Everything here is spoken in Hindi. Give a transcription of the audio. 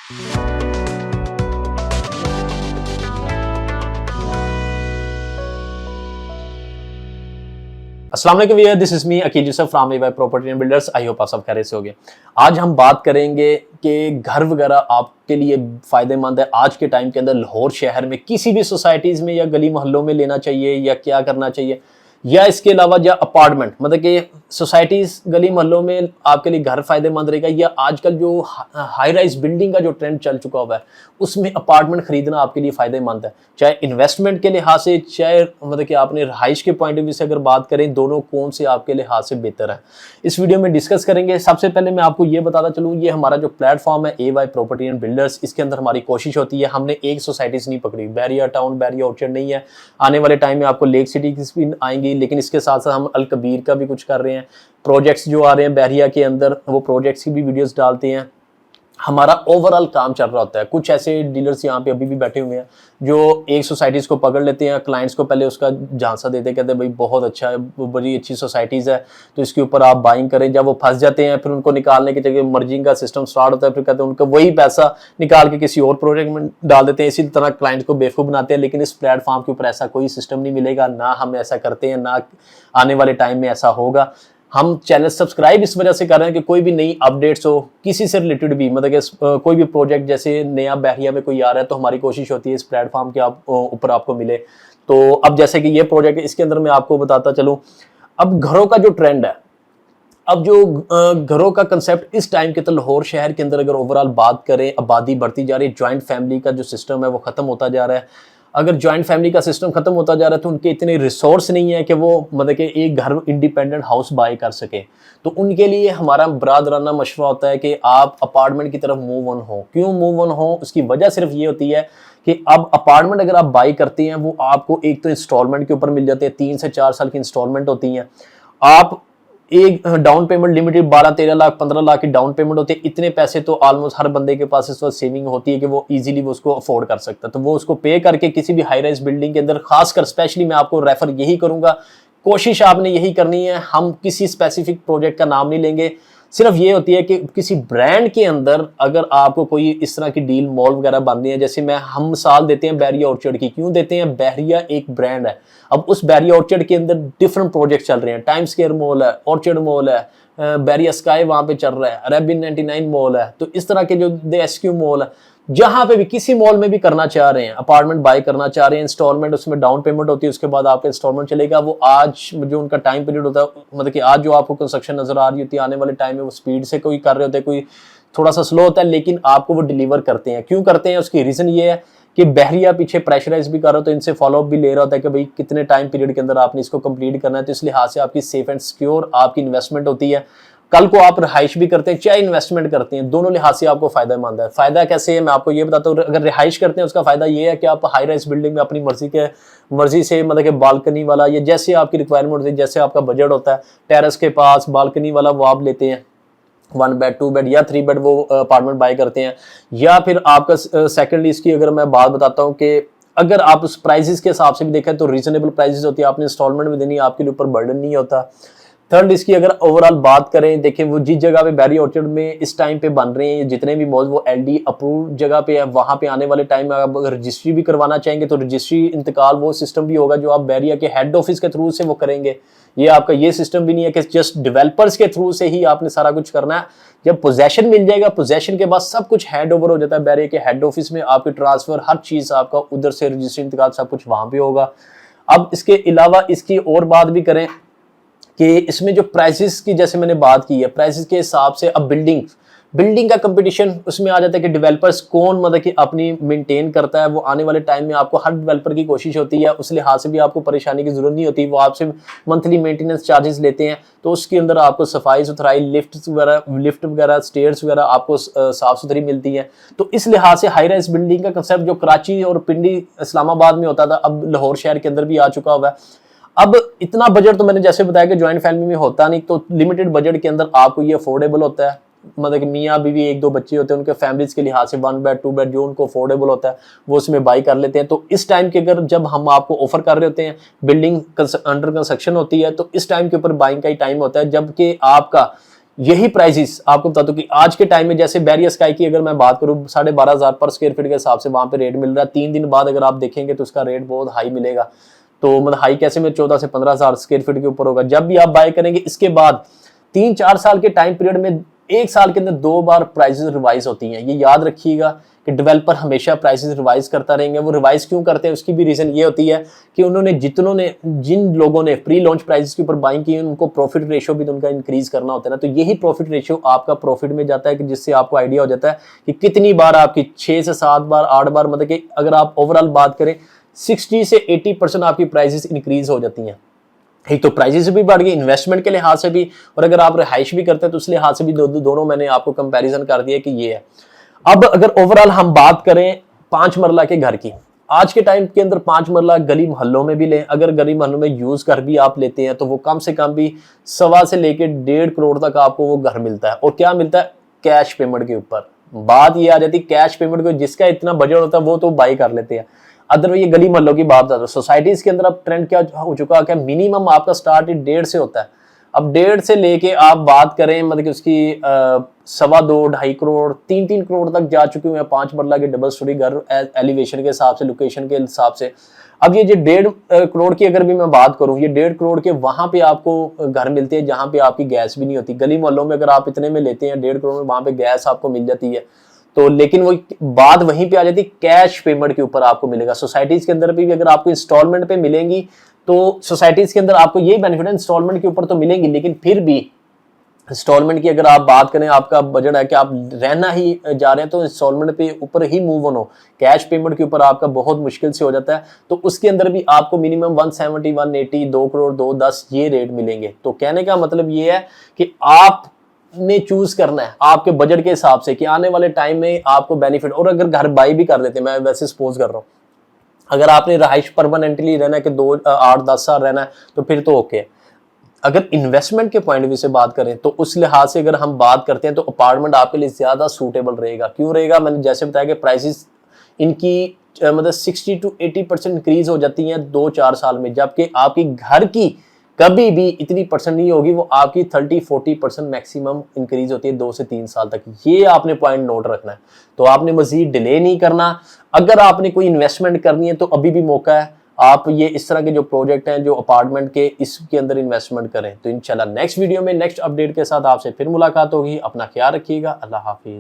अस्सलाम वालेकुम viewer, this is me Akeel Yusuf from AY property and builders. I hope आप सब खैरियत से होंगे। आज हम बात करेंगे कि घर वगैरह आपके लिए फ़ायदेमंद है आज के टाइम के अंदर लाहौर शहर में किसी भी सोसाइटीज़ में या गली मोहल्लों में लेना चाहिए या क्या करना चाहिए, या इसके अलावा या अपार्टमेंट मतलब कि सोसाइटीज़ गली मोहल्लों में आपके लिए घर फ़ायदेमंद रहेगा, या आजकल जो हाई राइज बिल्डिंग का जो ट्रेंड चल चुका हुआ है उसमें अपार्टमेंट खरीदना आपके लिए फ़ायदेमंद है, चाहे इन्वेस्टमेंट के लिहाज से चाहे मतलब कि आपने रहाइश के पॉइंट ऑफ व्यू से अगर बात करें, दोनों कौन से आपके लिहाज से बेहतर है इस वीडियो में डिस्कस करेंगे। सबसे पहले मैं आपको ये बताता चलूँ, ये हमारा जो प्लेटफॉर्म है एवाई प्रॉपर्टी एंड बिल्डर्स, इसके अंदर हमारी कोशिश होती है, हमने एक सोसाइटीज़ नहीं पकड़ी, बैरिया टाउन बैरिया ऑर्चर्ड नहीं है। आने वाले टाइम में आपको लेक सिटी की भी आएंगी, लेकिन इसके साथ साथ हम अल कबीर का भी कुछ कर रहे हैं। प्रोजेक्ट्स जो आ रहे हैं बैरिया के अंदर, वो प्रोजेक्ट्स की भी वीडियोस डालते हैं। हमारा ओवरऑल काम चल रहा होता है। कुछ ऐसे डीलर्स यहाँ पे अभी भी बैठे हुए हैं जो एक सोसाइटीज़ को पकड़ लेते हैं, क्लाइंट्स को पहले उसका झांसा देते, कहते हैं भाई बहुत अच्छा है, बड़ी अच्छी सोसाइटीज़ है तो इसके ऊपर आप बाइंग करें। जब वो फंस जाते हैं फिर उनको निकालने की जगह मर्जिंग का सिस्टम स्टार्ट होता है, फिर कहते हैं उनका वही पैसा निकाल के किसी और प्रोजेक्ट में डाल देते हैं। इसी तरह क्लाइंट को बेवकूफ़ बनाते हैं, लेकिन इस प्लेटफॉर्म के ऊपर ऐसा कोई सिस्टम नहीं मिलेगा, ना हम ऐसा करते हैं, ना आने वाले टाइम में ऐसा होगा। हम चैनल सब्सक्राइब इस वजह से कर रहे हैं कि कोई भी नई अपडेट्स हो किसी से रिलेटेड भी, मतलब कि कोई भी प्रोजेक्ट जैसे नया बहरिया में कोई आ रहा है तो हमारी कोशिश होती है इस प्लेटफॉर्म के ऊपर आपको मिले। तो अब जैसे कि ये प्रोजेक्ट है, इसके अंदर मैं आपको बताता चलूँ, अब घरों का जो ट्रेंड है, अब जो घरों का कंसेप्ट इस टाइम के तो लाहौर शहर के अंदर अगर ओवरऑल बात करें, आबादी बढ़ती जा रही है, ज्वाइंट फैमिली का जो सिस्टम है वो ख़त्म होता जा रहा है। अगर ज्वाइंट फैमिली का सिस्टम खत्म होता जा रहा है तो उनके इतने रिसोर्स नहीं है कि वो मतलब कि एक घर इंडिपेंडेंट हाउस बाय कर सके। तो उनके लिए हमारा बरादराना मशवरा होता है कि आप अपार्टमेंट की तरफ मूव ऑन हो। क्यों मूव ऑन हो, उसकी वजह सिर्फ ये होती है कि अब अपार्टमेंट अगर आप बाई करते हैं वो आपको एक तो इंस्टॉलमेंट के ऊपर मिल जाते हैं, 3 से 4 साल की इंस्टॉलमेंट होती हैं। आप एक down payment limited 12-13 lakh 15 lakh की डाउन पेमेंट होती है। इतने पैसे तो ऑलमोस्ट हर बंदे के पास इस वक्त सेविंग होती है कि वो इजीली वो उसको अफोर्ड कर सकता है। तो वो उसको पे करके किसी भी हाई राइज बिल्डिंग के अंदर, खासकर स्पेशली मैं आपको रेफर यही करूंगा, कोशिश आपने यही करनी है। हम किसी स्पेसिफिक प्रोजेक्ट का नाम नहीं लेंगे, सिर्फ ये होती है कि किसी ब्रांड के अंदर अगर आपको कोई इस तरह की डील मॉल वगैरह बन रही है, जैसे हम मिसाल देते हैं बैरिया ऑर्चर्ड की। क्यों देते हैं, बैरिया एक ब्रांड है। अब उस बैरिया ऑर्चर्ड के अंदर डिफरेंट प्रोजेक्ट चल रहे हैं, टाइम स्क्वायर मॉल है, ऑर्चर्ड मॉल है, बैरिया स्काई वहां पे चल रहा है, अरेबियन 99 मॉल है। तो इस तरह के जो एसक्यू मॉल है, जहां पे भी किसी मॉल में भी करना चाह रहे हैं, अपार्टमेंट बाय करना चाह रहे हैं, इंस्टॉलमेंट उसमें डाउन पेमेंट होती है, उसके बाद आपका इंस्टॉलमेंट चलेगा। वो आज जो उनका टाइम पीरियड होता है, मतलब कि आज जो आपको कंस्ट्रक्शन नजर आ रही होती है, आने वाले टाइम में वो स्पीड से कोई कर रहे होते हैं, कोई थोड़ा सा स्लो होता है, लेकिन आपको वो डिलीवर करते हैं। क्यों करते हैं, उसकी रीजन ये है कि बहरिया पीछे प्रेशराइज भी कर रहा हो तो इनसे फॉलोअप भी ले रहा होता है कि भाई कितने टाइम पीरियड के अंदर आपने इसको कंप्लीट करना है। तो इस लिहाज से आपकी सेफ एंड सिक्योर आपकी इन्वेस्टमेंट होती है। कल को आप रिहाइश भी करते हैं चाहे इन्वेस्टमेंट करते हैं, दोनों लिहाज से आपको फायदेमंद है। फायदा कैसे है मैं आपको ये बताता हूँ। अगर रिहाइश करते हैं उसका फायदा ये है कि आप हाई राइज बिल्डिंग में अपनी मर्जी से मतलब कि बालकनी वाला, या जैसे आपकी रिक्वायरमेंट होती है, जैसे आपका बजट होता है, टेरेस के पास बालकनी वाला वो आप लेते हैं, 1 बेड 2 बेड या 3 बेड वो अपार्टमेंट बाय करते हैं। या फिर आपका सेकेंडली इसकी अगर मैं बात बताता हूँ कि अगर आप उस प्राइसेस के हिसाब से भी देखें तो रीजनेबल प्राइसेस होती है, आपने इंस्टॉलमेंट में देनी, आपके ऊपर बर्डन नहीं होता। थर्ड, इसकी अगर ओवरऑल बात करें, देखिए वो जिस जगह पे बैरिया ऑर्चर्ड में इस टाइम पे बन रहे हैं जितने भी मॉल, वो LD अप्रूव जगह पे है। वहां पे आने वाले टाइम में आप अगर रजिस्ट्री भी करवाना चाहेंगे तो रजिस्ट्री इंतकाल वो सिस्टम भी होगा जो आप बैरिया के हेड ऑफिस के थ्रू से वो करेंगे। ये आपका ये सिस्टम भी नहीं है कि जस्ट डेवलपर्स के थ्रू से ही आपने सारा कुछ करना है। जब पोजेशन मिल जाएगा, पोजेशन के बाद सब कुछ हैंड ओवर हो जाता है बैरिया के हेड ऑफिस में, आपकी ट्रांसफर हर चीज आपका उधर से रजिस्ट्री इंतकाल सब कुछ वहां पे होगा। अब इसके अलावा इसकी और बात भी करें कि इसमें जो प्राइसेस की जैसे मैंने बात की है, प्राइसेस के हिसाब से अब बिल्डिंग का कंपटीशन उसमें आ जाता है कि डेवलपर्स कौन मतलब कि अपनी मेंटेन करता है। वो आने वाले टाइम में आपको हर डेवलपर की कोशिश होती है, उस लिहाज से भी आपको परेशानी की जरूरत नहीं होती। वो आपसे मंथली मेंटेनेंस चार्जेस लेते हैं, तो उसके अंदर आपको सफाई सुथराई, लिफ्ट वगैरह स्टेयर्स वगैरह आपको साफ सुथरी मिलती है। तो इस लिहाज से हाई राइज बिल्डिंग का कंसेप्ट जो कराची और पिंडी इस्लामाबाद में होता था, अब लाहौर शहर के अंदर भी आ चुका हुआ है। अब इतना बजट तो मैंने जैसे बताया कि ज्वाइंट फैमिली में होता नहीं, तो लिमिटेड बजट के अंदर आपको ये अफोर्डेबल होता है। मतलब कि मियाँ बीवी 1-2 बच्चे होते हैं, उनके फैमिलीज के लिहाज से 1 बेड 2 बेड जो उनको अफोर्डेबल होता है वो उसमें बाई कर लेते हैं। तो इस टाइम के अगर जब हम आपको ऑफर कर रहे होते हैं, बिल्डिंग अंडर कंस्ट्रक्शन होती है, तो इस टाइम के ऊपर बाइंग का ही टाइम होता है, जबकि आपका यही प्राइसेस आपको बता दूं कि आज के टाइम में जैसे बैरियर स्काई की अगर मैं बात करूं 12,500 पर स्क्वायर फीट के हिसाब से वहां पे रेट मिल रहा है। 3 दिन बाद अगर आप देखेंगे तो उसका रेट बहुत हाई मिलेगा। तो मतलब हाई कैसे में 14 से 15,000 स्क्वायर फीट के ऊपर होगा जब भी आप बाय करेंगे। इसके बाद 3-4 साल के टाइम पीरियड में 1 साल के अंदर 2 बार प्राइसेस रिवाइज होती हैं। ये याद रखिएगा कि डेवलपर हमेशा प्राइसेस रिवाइज करता रहेंगे। वो रिवाइज क्यों करते हैं उसकी भी रीजन ये होती है कि उन्होंने जिन लोगों ने प्री लॉन्च प्राइसेस के ऊपर बाइंग की उनको प्रॉफिट रेशियो भी उनका इंक्रीज करना होता है ना। तो यही प्रॉफिट रेशियो आपका प्रॉफिट में जाता है कि जिससे आपको आइडिया हो जाता है कि कितनी बार आपकी 6 से 7 बार 8 बार मतलब कि अगर आप ओवरऑल बात करें 60 से 80% आपकी प्राइसेस इंक्रीज हो जाती हैं। एक तो प्राइसेस भी बढ़ गई, इन्वेस्टमेंट के लिहाज से भी, और अगर आप रिहाइश भी करते हैं तो उस लिहाज से भी दोनों मैंने आपको कंपैरिजन कर दिया कि ये है। अब अगर ओवरऑल हम बात करें 5 मरला के घर की, आज के टाइम के अंदर 5 मरला गली मोहल्लों में भी लें, अगर गली मोहल्लों में यूज कर भी आप लेते हैं तो वो कम से कम भी 1.25 से लेकर 1.5 करोड़ तक आपको वो घर मिलता है। और क्या मिलता है? कैश पेमेंट के ऊपर। बात ये आ जाती है कैश पेमेंट को, जिसका इतना बजट होता है वो तो बाई कर लेते हैं। अदरवाइज ये गली मोहल्लों की बात है। सोसाइटीज के अंदर अब ट्रेंड क्या हो चुका है, मिनिमम आपका स्टार्ट 1.5 से होता है। अब 1.5 से लेके आप बात करें मतलब कि उसकी 2.25 2.5 करोड़ 3-3 करोड़ तक जा चुके हुए हैं 5 मरला के डबल स्टोरी घर एलिवेशन के हिसाब से, लोकेशन के हिसाब से। अब ये जो 1.5 करोड़ की अगर भी मैं बात करूं, ये 1.5 करोड़ के वहां पे आपको घर मिलते हैं जहां पे आपकी गैस भी नहीं होती। गली मोहल्लों में अगर आप इतने में लेते हैं 1.5 करोड़ में, वहां पे गैस आपको मिल जाती है। तो लेकिन वो बात वहीं पे आ जाती है कैश पेमेंट के ऊपर आपको मिलेगा। सोसाइटीज के अंदर भी अगर आपको इंस्टॉलमेंट पे मिलेंगी तो सोसाइटीज के अंदर आपको ये बेनिफिट है, इंस्टॉलमेंट के ऊपर तो मिलेंगी, लेकिन फिर भी इंस्टॉलमेंट की अगर आप बात करें, आपका बजट है कि आप रहना ही जा रहे हैं तो इंस्टॉलमेंट पे ऊपर ही मूव ऑन हो। कैश पेमेंट के ऊपर आपका बहुत मुश्किल से हो जाता है। तो उसके अंदर भी आपको मिनिमम 170 180 2 करोड़ 2-10 ये रेट मिलेंगे। तो कहने का मतलब ये है कि आप ने चूज करना है आपके बजट के हिसाब से कि आने वाले टाइम में आपको बेनिफिट। और अगर घर बाई भी कर देते हैं, मैं वैसे सपोज कर रहा हूं, अगर आपने रहाइश परमानेंटली रहना है कि 8-10 साल रहना है तो फिर तो ओके। अगर इन्वेस्टमेंट के पॉइंट ऑफ व्यू से बात करें तो उस लिहाज से अगर हम बात करते हैं तो अपार्टमेंट आपके लिए ज्यादा सूटेबल रहेगा। क्यों रहेगा? मैंने जैसे बताया कि प्राइसेस इनकी मतलब 60 to 80% इंक्रीज हो जाती हैं 2-4 साल में, जबकि आपकी घर की कभी भी इतनी परसेंट नहीं होगी, वो आपकी 30-40% मैक्सिमम इंक्रीज होती है 2 से 3 साल तक। ये आपने पॉइंट नोट रखना है। तो आपने मजीद डिले नहीं करना। अगर आपने कोई इन्वेस्टमेंट करनी है तो अभी भी मौका है, आप ये इस तरह के जो प्रोजेक्ट हैं जो अपार्टमेंट के, इसके अंदर इन्वेस्टमेंट करें। तो इंशाल्लाह नेक्स्ट वीडियो में नेक्स्ट अपडेट के साथ आपसे फिर मुलाकात होगी। अपना ख्याल रखिएगा। अल्लाह हाफिज।